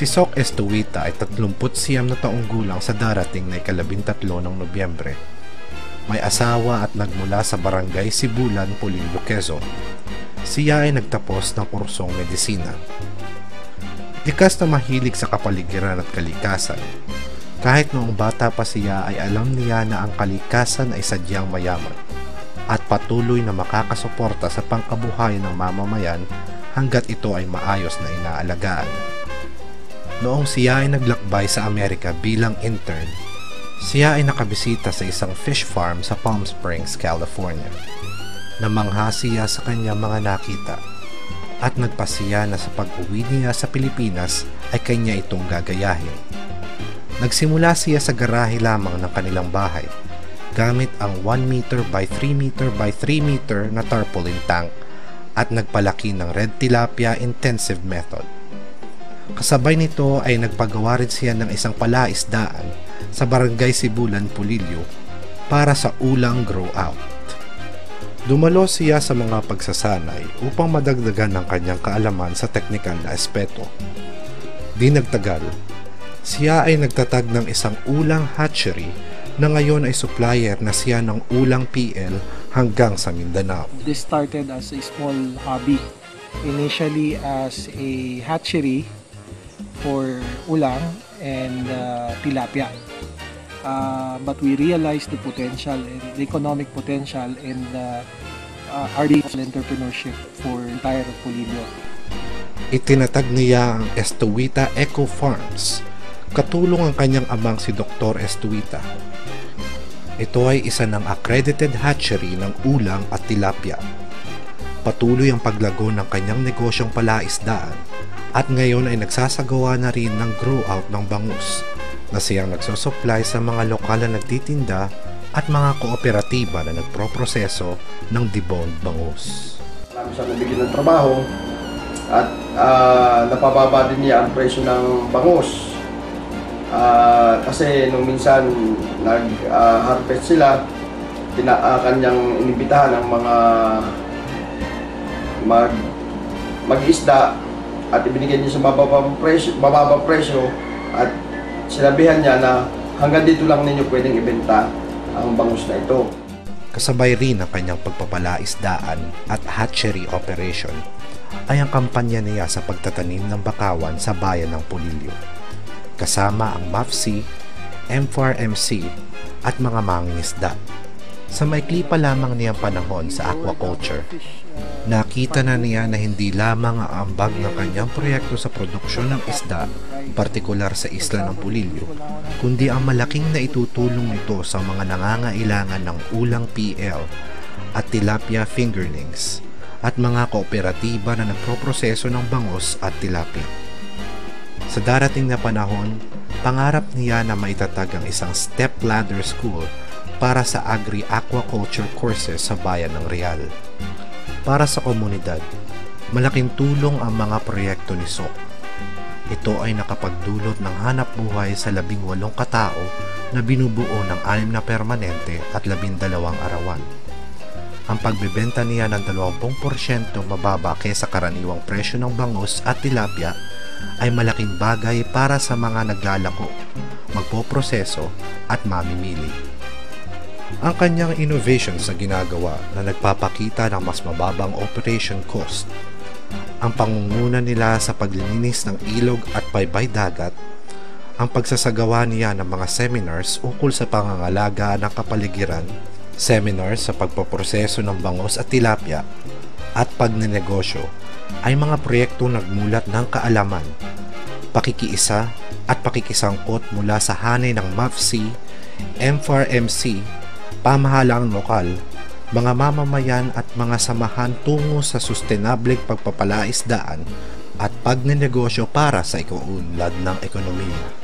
Si Sok Estuita ay 39 na taong gulang sa darating na ika-13 ng Nobyembre. May asawa at nagmula sa barangay Sibulan, Polillo, Quezon. Siya ay nagtapos ng kursong medisina. Likas na mahilig sa kapaligiran at kalikasan. Kahit noong bata pa siya ay alam niya na ang kalikasan ay sadyang mayaman at patuloy na makakasuporta sa pangkabuhayan ng mamamayan hanggat ito ay maayos na inaalagaan. Noong siya ay naglakbay sa Amerika bilang intern, siya ay nakabisita sa isang fish farm sa Palm Springs, California. Namangha siya sa kanyang mga nakita at nagpasiya na sa pag-uwi niya sa Pilipinas ay kanya itong gagayahin. Nagsimula siya sa garahe lamang ng kanilang bahay gamit ang 1 meter by 3 meter by 3 meter na tarpaulin tank at nagpalaki ng red tilapia intensive method. Kasabay nito ay nagpagawa rin siya ng isang palaisdaan sa barangay Sibulan, Polillo para sa ulang grow out. Dumalo siya sa mga pagsasanay upang madagdagan ng kanyang kaalaman sa teknikal na aspeto. Di nagtagal, siya ay nagtatag ng isang ulang hatchery na ngayon ay supplier na siya ng ulang PL hanggang sa Mindanao. This started as a small hobby. Initially as a hatchery for ulang and tilapia. But we realized the potential and the economic potential and our entrepreneurship for entire Polillo. Itinatag niya ang Estuita Eco Farms. Katulong ang kanyang amang si Dr. Estuita. Ito ay isa ng accredited hatchery ng ulang at tilapia. Patuloy ang paglago ng kanyang negosyong palaisdaan at ngayon ay nagsasagawa na rin ng grow out ng bangus na siyang nagsusupply sa mga lokal na nagtitinda at mga kooperatiba na nagproproseso ng deboned bangus. Marami siyang nabigyan ng trabaho at napababa din niya ang presyo ng bangus. Kasi nung minsan nag-harvest sila, kanyang inimbitahan ang mga mag-isda at ibinigyan niya sa mababang presyo at sinabihan niya na hanggang dito lang ninyo pwedeng ibenta ang bangus na ito. Kasabay rin ang kanyang pagpapalaisdaan at hatchery operation ay ang kampanya niya sa pagtatanim ng bakawan sa bayan ng Polillo. Kasama ang MAFC, M4MC at mga mangingisda. Sa maikli pa lamang niyang panahon sa aquaculture, nakita na niya na hindi lamang ang ambag ng kanyang proyekto sa produksyon ng isda, partikular sa isla ng Polillo, kundi ang malaking na itutulong nito sa mga nangangailangan ng ulang PL at tilapia fingerlings at mga kooperatiba na nagproproseso ng bangus at tilapia. Sa darating na panahon, pangarap niya na maitatag ang isang step-ladder school para sa agri-aquaculture courses sa bayan ng Real. Para sa komunidad, malaking tulong ang mga proyekto ni Sok. Ito ay nakapagdulot ng hanap buhay sa 18 katao na binubuo ng 6 na permanente at 12 arawan. Ang pagbebenta niya ng 20% mababa kaysa karaniwang presyo ng bangus at tilapia ay malaking bagay para sa mga naglalako, magpoproseso at mamimili. Ang kanyang innovations na ginagawa na nagpapakita ng mas mababang operation cost, ang pangunguna nila sa paglilinis ng ilog at baybay dagat, ang pagsasagawa niya ng mga seminars ukol sa pangangalaga ng kapaligiran, seminars sa pagpoproseso ng bangus at tilapia, at pagnenegosyo ay mga proyektong nagmulat ng kaalaman, pakikiisa at pakikisangkot mula sa hanay ng MAFC, M4MC, pamahalang lokal, mga mamamayan at mga samahan tungo sa sustainableng pagpapalaisdaan at pagnenegosyo para sa ikaunlad ng ekonomiya.